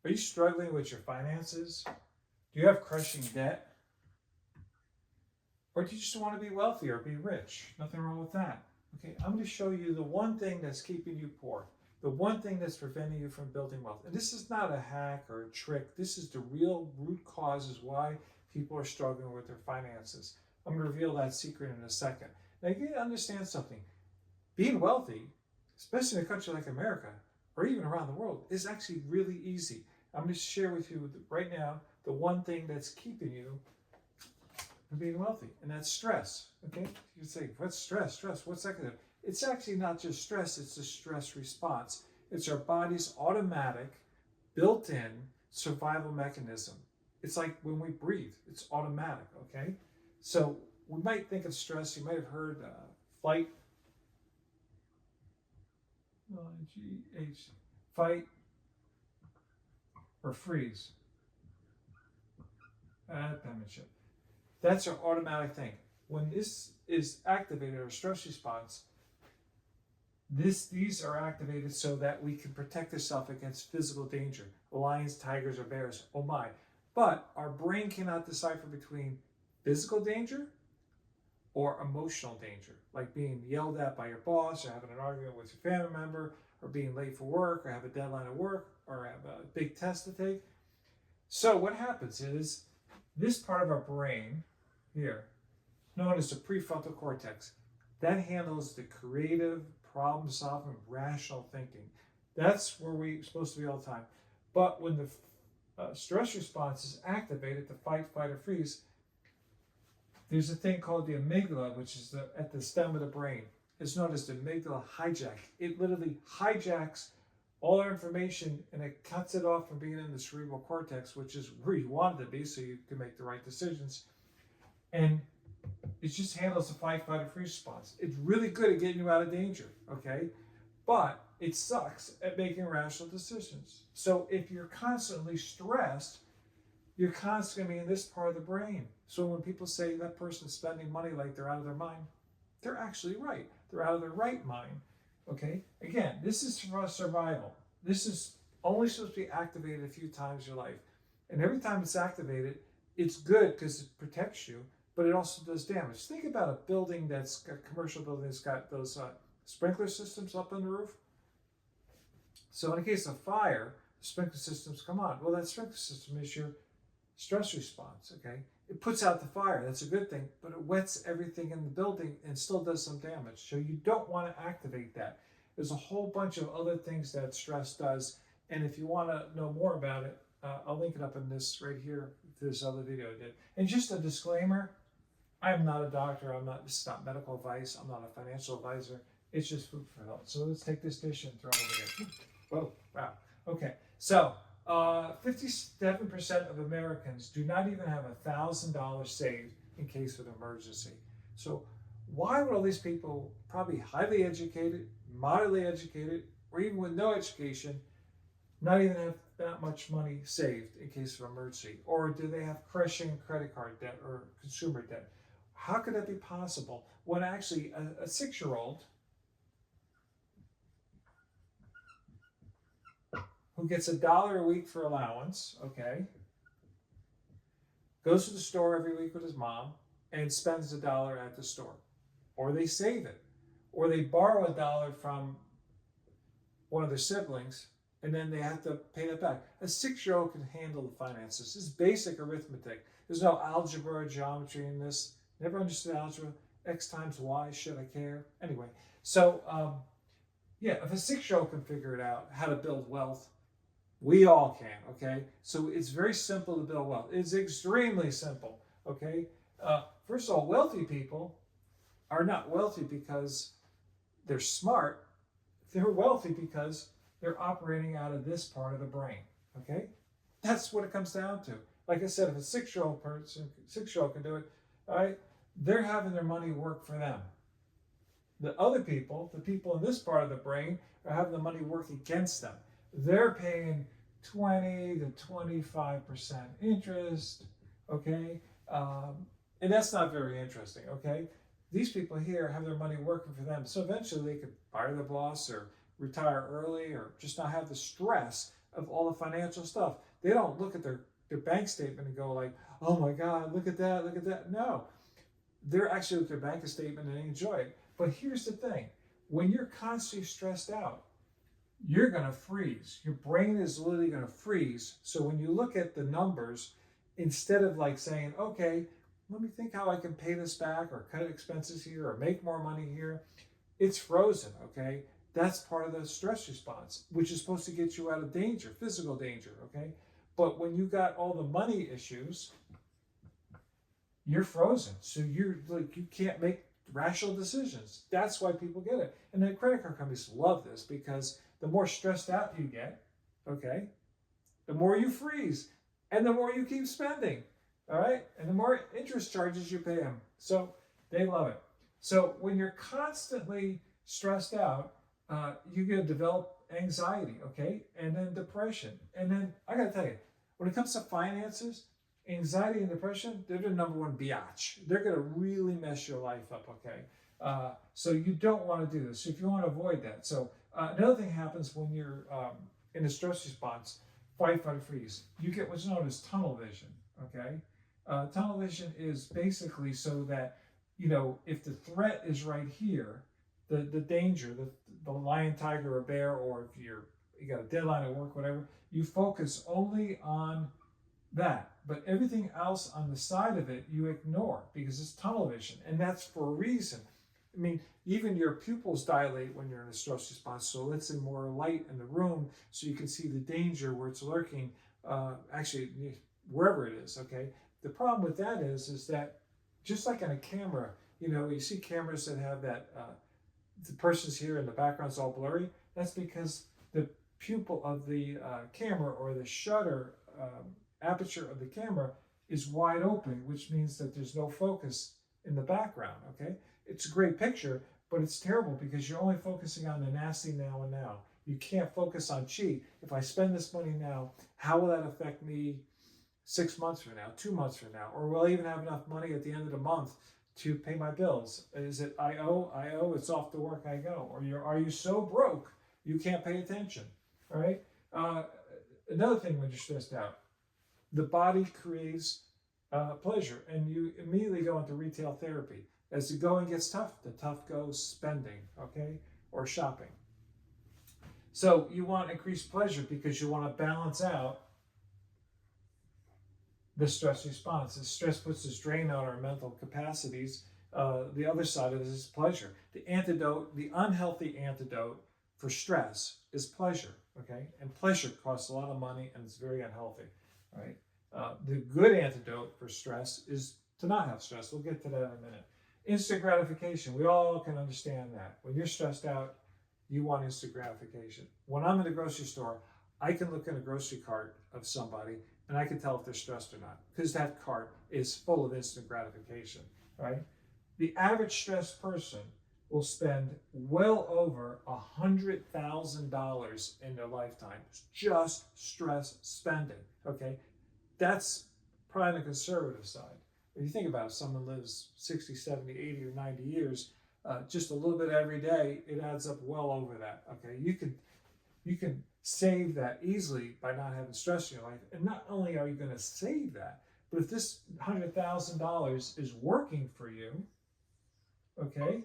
Are you struggling with your finances? Do you have crushing debt? Or do you just want to be wealthy or be rich? Nothing wrong with that. Okay, I'm going to show you the one thing that's keeping you poor, the one thing that's preventing you from building wealth. And this is not a hack or a trick. This is the real root causes why people are struggling with their finances. I'm going to reveal that secret in a second. Now, you need to understand something. Being wealthy, especially in a country like America, or even around the world, is actually really easy. I'm going to share with you right now the one thing that's keeping you from being wealthy, and that's stress. Okay, you say, what's stress? Stress, what's that going to do? It's actually not just stress, it's a stress response. It's our body's automatic, built-in survival mechanism. It's like when we breathe, it's automatic. Okay, so we might think of stress, you might have heard fight, fight or freeze. Penmanship. That's our automatic thing. When this is activated, our stress response, these are activated so that we can protect ourselves against physical danger, lions, tigers, or bears. Oh my. But our brain cannot decipher between physical danger or emotional danger, like being yelled at by your boss, or having an argument with your family member, or being late for work, or have a deadline at work, or have a big test to take. So what happens is this part of our brain here, known as the prefrontal cortex, that handles the creative, problem-solving, rational thinking. That's where we're supposed to be all the time. But when the stress response is activated, the fight, flight, or freeze, there's a thing called the amygdala, which is at the stem of the brain. It's known as the amygdala hijack. It literally hijacks all our information and it cuts it off from being in the cerebral cortex, which is where you want it to be so you can make the right decisions. And it just handles the fight, flight, or freeze response. It's really good at getting you out of danger, okay? But it sucks at making rational decisions. So if you're constantly stressed, you're constantly in this part of the brain. So when people say that person's spending money like they're out of their mind, they're actually right. They're out of their right mind, okay? Again, this is for survival. This is only supposed to be activated a few times in your life. And every time it's activated, it's good because it protects you, but it also does damage. Think about a building that's a commercial building that's got those sprinkler systems up on the roof. So in a case of fire, the sprinkler systems come on. Well, that sprinkler system is your stress response, okay? It puts out the fire, that's a good thing, but it wets everything in the building and still does some damage. So you don't want to activate that. There's a whole bunch of other things that stress does, and if you want to know more about it, I'll link it up in this right here, this other video I did. And just a disclaimer, I am not a doctor, this is not medical advice, I'm not a financial advisor, it's just food for thought. So let's take this dish and throw it over there. Whoa, wow, okay. So 57% of Americans do not even have $1,000 saved in case of an emergency. So why would all these people, probably highly educated, moderately educated, or even with no education, not even have that much money saved in case of emergency? Or do they have crushing credit card debt or consumer debt? How could that be possible when actually a 6-year-old who gets $1 a week for allowance, okay, goes to the store every week with his mom and spends $1 at the store, or they save it, or they borrow $1 from one of their siblings and then they have to pay that back. A 6-year-old can handle the finances. This is basic arithmetic. There's no algebra or geometry in this. Never understood algebra. X times Y, should I care? Anyway, so yeah, if a 6-year-old can figure it out, how to build wealth, we all can, okay? So it's very simple to build wealth. It's extremely simple, okay? First of all, wealthy people are not wealthy because they're smart. They're wealthy because they're operating out of this part of the brain, okay? That's what it comes down to. Like I said, if a 6-year-old can do it, all right, they're having their money work for them. The other people, the people in this part of the brain, are having the money work against them. They're paying 20 to 25% interest, okay? And that's not very interesting, okay? These people here have their money working for them. So eventually they could fire their boss or retire early or just not have the stress of all the financial stuff. They don't look at their bank statement and go like, oh my God, look at that, look at that. No, they're actually with their bank statement and they enjoy it. But here's the thing, when you're constantly stressed out, you're going to freeze. Your brain is literally going to freeze. So when you look at the numbers, instead of like saying, okay, let me think how I can pay this back or cut expenses here or make more money here, it's frozen, okay? That's part of the stress response, which is supposed to get you out of danger, physical danger, okay? But when you got all the money issues, you're frozen. So you're like, you can't make rational decisions. That's why people get it. And then credit card companies love this because the more stressed out you get, okay, the more you freeze and the more you keep spending, all right? And the more interest charges you pay them. So they love it. So when you're constantly stressed out, you're going to develop anxiety, okay? And then depression. And then I got to tell you, when it comes to finances, anxiety and depression, they're the number one biatch. They're going to really mess your life up, okay? So you don't want to do this. So if you want to avoid that. So another thing happens when you're in a stress response, fight, flight, freeze. You get what's known as tunnel vision, okay? Tunnel vision is basically so that, you know, if the threat is right here, the danger, the lion, tiger, or bear, or if you got a deadline at work, whatever, you focus only on that. But everything else on the side of it, you ignore because it's tunnel vision. And that's for a reason. I mean, even your pupils dilate when you're in a stress response. So let's say more light in the room so you can see the danger where it's lurking, actually, wherever it is, okay? The problem with that is that just like on a camera, you know, you see cameras that have that, the person's here and the background's all blurry. That's because the pupil of the camera or the shutter aperture of the camera is wide open, which means that there's no focus in the background, okay? It's a great picture, but it's terrible because you're only focusing on the nasty now and now. You can't focus on, gee, if I spend this money now, how will that affect me 6 months from now, 2 months from now? Or will I even have enough money at the end of the month to pay my bills? Is it I owe, it's off to work I go? Or are you so broke you can't pay attention, all right? Another thing when you're stressed out, the body craves pleasure, and you immediately go into retail therapy. As the going gets tough, the tough goes spending, okay, or shopping. So you want increased pleasure because you want to balance out the stress response. The stress puts this drain on our mental capacities. The other side of this is pleasure. The antidote, the unhealthy antidote for stress is pleasure, okay? And pleasure costs a lot of money and it's very unhealthy, right? The good antidote for stress is to not have stress. We'll get to that in a minute. Instant gratification. We all can understand that. When you're stressed out, you want instant gratification. When I'm in the grocery store, I can look at a grocery cart of somebody and I can tell if they're stressed or not because that cart is full of instant gratification, right? The average stressed person will spend well over $100,000 in their lifetime just stress spending, okay? That's probably on the conservative side. If you think about it, someone lives 60, 70, 80, or 90 years, just a little bit every day, it adds up well over that, okay? You can save that easily by not having stress in your life. And not only are you going to save that, but if this $100,000 is working for you, okay,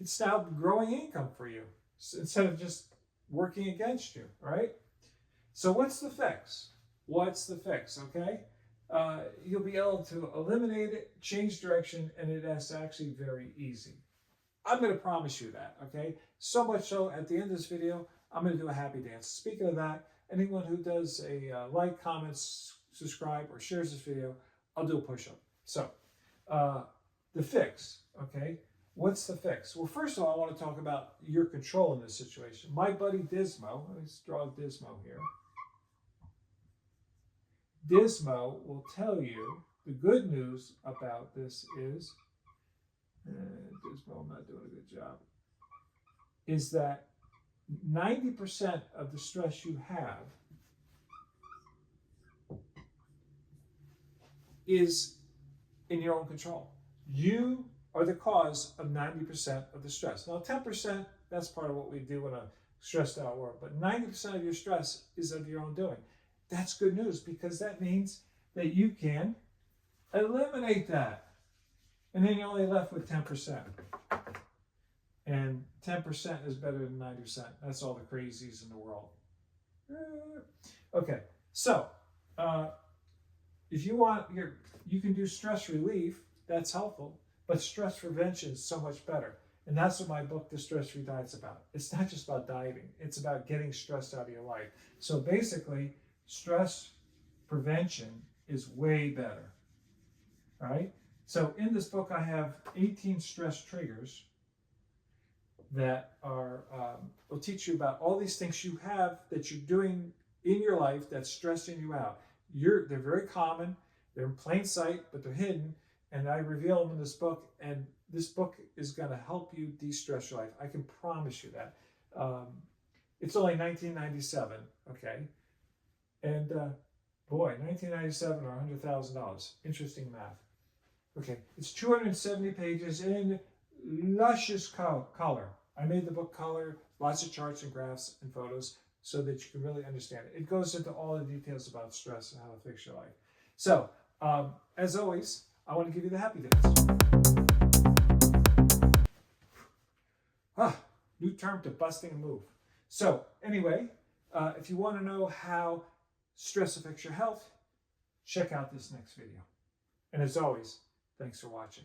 it's now growing income for you instead of just working against you, right? So what's the fix? What's the fix, okay? You'll be able to eliminate it, change direction, and it is actually very easy. I'm going to promise you that, okay? So much so, at the end of this video, I'm going to do a happy dance. Speaking of that, anyone who does a like, comments, subscribe, or shares this video, I'll do a push-up. So, the fix, okay? What's the fix? Well, first of all, I want to talk about your control in this situation. My buddy Dismo, let's draw Dismo here. Dismo will tell you the good news about this is, Dismo, I'm not doing a good job, is that 90% of the stress you have is in your own control. You are the cause of 90% of the stress. Now, 10%, that's part of what we do stressed out world. But 90% of your stress is of your own doing. That's good news, because that means that you can eliminate that. And then you're only left with 10%. And 10% is better than 90%. That's all the crazies in the world. Okay, so if you want, you can do stress relief. That's helpful. But stress prevention is so much better. And that's what my book, The Stress-Free Diet, is about. It's not just about dieting. It's about getting stress out of your life. So basically, stress prevention is way better. All right? So in this book, I have 18 stress triggers that will teach you about all these things you have that you're doing in your life that's stressing you out. They're very common. They're in plain sight, but they're hidden. And I reveal them in this book. And this book is going to help you de-stress your life. I can promise you that. It's only $19.97, okay? And boy, $19.97 or $100,000. Interesting math. Okay, it's 270 pages in luscious color. I made the book color, lots of charts and graphs and photos so that you can really understand it. It goes into all the details about stress and how to fix your life. So, as always, I want to give you the happy dance. New term to busting a move. So, anyway, if you want to know how stress affects your health, check out this next video. And as always, thanks for watching.